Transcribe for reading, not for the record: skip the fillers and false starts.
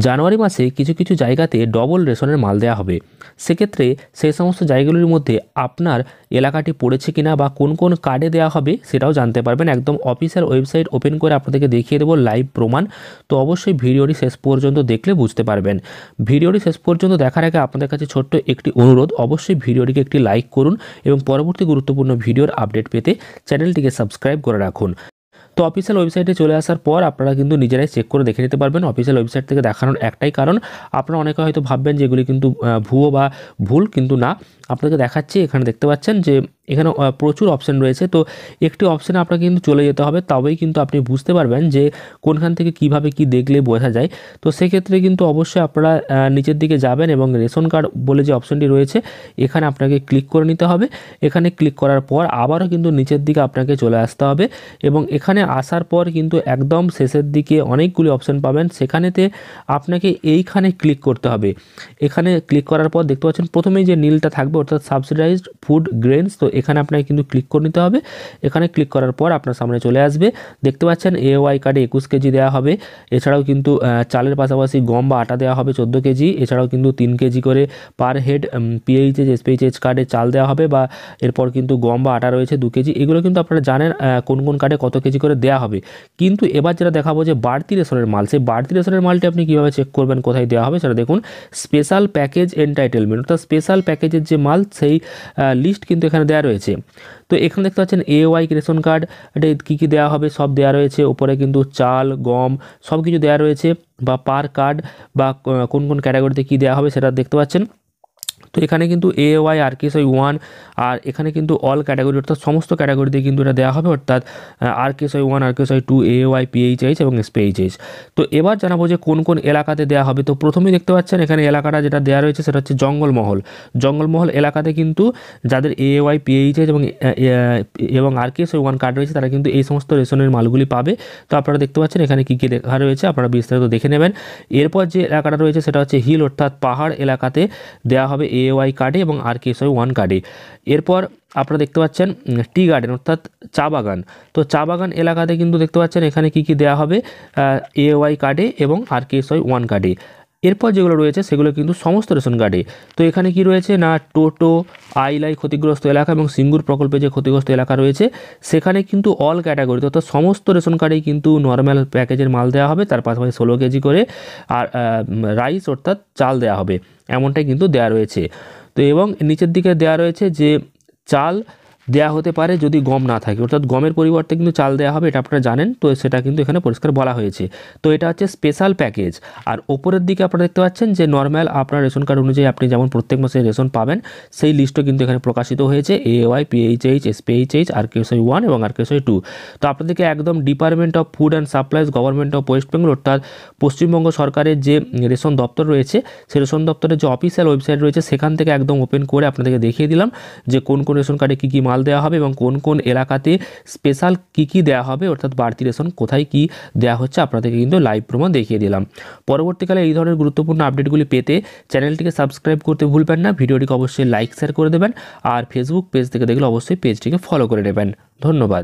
জানুয়ারি মাসে কিছু কিছু জায়গাতে ডবল রেশনের মাল দেওয়া হবে। সেক্ষেত্রে সেই সমস্ত জায়গাগুলির মধ্যে আপনার এলাকাটি পড়েছে কিনা বা কোন কোন কার্ডে দেওয়া হবে সেটাও জানতে পারবেন। একদম অফিসিয়াল ওয়েবসাইট ওপেন করে আপনাদেরকে দেখিয়ে দেবো লাইভ প্রমাণ। তো অবশ্যই ভিডিওটি শেষ পর্যন্ত দেখলে বুঝতে পারবেন। ভিডিওটি শেষ পর্যন্ত দেখার আগে আপনাদের কাছে ছোট্ট একটি অনুরোধ, অবশ্যই ভিডিওটিকে একটি লাইক করুন এবং পরবর্তী গুরুত্বপূর্ণ ভিডিওর আপডেট পেতে চ্যানেলটিকে সাবস্ক্রাইব করে রাখুন। তো অফিসিয়াল ওয়েবসাইটে চলে আসার পর আপনারা কিন্তু নিজেরাই চেক করে দেখে নিতে পারবেন। অফিসিয়াল ওয়েবসাইট থেকে দেখানোর একটাই কারণ, আপনারা অনেকে হয়তো ভাববেন যে এগুলি কিন্তু ভুয়ো বা ভুল, কিন্তু না, আপনাকে দেখাচ্ছি। এখানে দেখতে পাচ্ছেন যে এখানে প্রচুর অপশান রয়েছে। তো একটি অপশানে আপনাকে কিন্তু চলে যেতে হবে, তবেই কিন্তু আপনি বুঝতে পারবেন যে কোনখান থেকে কিভাবে কি দেখলে বোঝা যায়। তো সেক্ষেত্রে কিন্তু অবশ্যই আপনারা নিচের দিকে যাবেন এবং রেশন কার্ড বলে যে অপশানটি রয়েছে এখানে আপনাকে ক্লিক করে নিতে হবে। এখানে ক্লিক করার পর আবারও কিন্তু নিচের দিকে আপনাকে চলে আসতে হবে এবং এখানে আসার পর কিন্তু একদম শেষের দিকে অনেকগুলি অপশান পাবেন, সেখানেতে আপনাকে এইখানে ক্লিক করতে হবে। এখানে ক্লিক করার পর দেখতে পাচ্ছেন প্রথমেই যে নীলটা থাকবে অর্থাৎ সাবসিডাইজড ফুড গ্রেনস, তো এখানে আপনাকে কিন্তু ক্লিক করে নিতে হবে। এখানে ক্লিক করার পর আপনার সামনে চলে আসবে, দেখতে পাচ্ছেন AOY কার্ডে 21 কেজি দেওয়া হবে। এছাড়াও কিন্তু চালের পাশাপাশি গম বা আটা দেওয়া হবে 14 কেজি। এছাড়াও কিন্তু 3 কেজি করে পার হেড PHH SPHH কার্ডে চাল দেওয়া হবে, বা এরপর কিন্তু গম বা আটা রয়েছে 2 কেজি। এগুলো কিন্তু আপনারা জানেন কোন কোন কার্ডে কত কেজি করে দেওয়া হবে। কিন্তু এবার যেটা দেখাবো যে বাড়তি রেশনের মাল, সেই বাড়তি রেশনের মালটি আপনি কীভাবে চেক করবেন কোথায় দেওয়া হবে সেটা দেখুন। স্পেশাল প্যাকেজ এন্টাইটেলমেন্ট, অর্থাৎ স্পেশাল প্যাকেজের যে মাল সেই লিস্ট কিন্তু এখানে দেওয়া রয়েছে। তো এখানে দেখতে পাচ্ছেন AOY রেশন কার্ড কী কী দেওয়া হবে সব দেওয়া রয়েছে। ওপরে কিন্তু চাল গম সব কিছু দেওয়া রয়েছে, বা পার কার্ড বা কোন কোন ক্যাটাগরিতে কী দেওয়া হবে সেটা দেখতে পাচ্ছেন। তো এখানে কিন্তু AOY RKSY 1 আর এখানে কিন্তু অল ক্যাটাগরি অর্থাৎ সমস্ত ক্যাটাগরিতে কিন্তু এটা দেওয়া হবে, অর্থাৎ RKSY 1 RKSY 2 AOY PHH এবং SPHH। তো এবার জানাবো যে কোন কোন এলাকাতে দেওয়া হবে। তো প্রথমেই দেখতে পাচ্ছেন এখানে এলাকাটা যেটা দেওয়া রয়েছে সেটা হচ্ছে জঙ্গলমহল। জঙ্গলমহল এলাকাতে কিন্তু যাদের AOY PHH এবং RKSY 1 কার্ড রয়েছে তারা কিন্তু এই সমস্ত রেশনের মালগুলি পাবে। তো আপনারা দেখতে পাচ্ছেন এখানে কী কী লেখা রয়েছে, আপনারা বিস্তারিত দেখে নেবেন। এরপর যে এলাকাটা রয়েছে সেটা হচ্ছে হিল, অর্থাৎ পাহাড় এলাকাতে দেওয়া হবে AOY কার্ডে এবং RKSY 1 কার্ডে। এরপর আপনারা দেখতে পাচ্ছেন টি গার্ডেন অর্থাৎ চা বাগান। তো চা বাগান এলাকাতে কিন্তু দেখতে পাচ্ছেন এখানে কী কী দেওয়া হবে AOY কার্ডে এবং RKSY 1 কার্ডে। এরপর যেগুলো রয়েছে সেগুলো কিন্তু সমস্ত রেশন কার্ডে। তো এখানে কি রয়েছে না, টোটো আইলাই ক্ষতিগ্রস্ত এলাকা এবং সিঙ্গুর প্রকল্পে যে ক্ষতিগ্রস্ত এলাকা রয়েছে সেখানে কিন্তু অল ক্যাটাগরি অর্থাৎ সমস্ত রেশন কার্ডেই কিন্তু নর্মাল প্যাকেজের মাল দেওয়া হবে, তার পাশাপাশি 16 কেজি করে আর রাইস অর্থাৎ চাল দেওয়া হবে, এমনটাই কিন্তু দেওয়া রয়েছে। তো এবং নিচের দিকে দেওয়া রয়েছে যে চাল দেওয়া হতে পারে যদি গম না থাকে, অর্থাৎ গমের পরিবর্তে কিন্তু চাল দেওয়া হবে, এটা আপনারা জানেন। তো সেটা কিন্তু এখানে পরিষ্কার বলা হয়েছে। তো এটা হচ্ছে স্পেশাল প্যাকেজ। আর ওপরের দিকে আপনারা দেখতে পাচ্ছেন যে নর্মাল আপনার রেশন কার্ড অনুযায়ী আপনি যেমন প্রত্যেক মাসে রেশন পাবেন সেই লিস্টও কিন্তু এখানে প্রকাশিত হয়েছে, AOY PHH SPHH RKSY 1 এবং RKSY 2। তো আপনাদেরকে একদম department of food and supplies government of West Bengal অর্থাৎ পশ্চিমবঙ্গ সরকারের যে রেশন দপ্তর রয়েছে সেই রেশন দপ্তরের যে অফিসিয়াল ওয়েবসাইট রয়েছে সেখান থেকে একদম ওপেন করে আপনাদেরকে দেখিয়ে দিলাম যে কোন কোন রেশন কার্ডে কী কী মাল দেওয়া হবে এবং কোন কোন এলাকাতে স্পেশাল কী কী দেওয়া হবে, অর্থাৎ বাড়তি রেশন কোথায় কী দেওয়া হচ্ছে আপনাদেরকে কিন্তু লাইভ প্রমাণ দেখিয়ে দিলাম। পরবর্তীকালে এই ধরনের গুরুত্বপূর্ণ আপডেটগুলি পেতে চ্যানেলটিকে সাবস্ক্রাইব করতে ভুলবেন না, ভিডিওটিকে অবশ্যই লাইক শেয়ার করে দেবেন, আর ফেসবুক পেজ থেকে দেখলে অবশ্যই পেজটিকে ফলো করে নেবেন। ধন্যবাদ।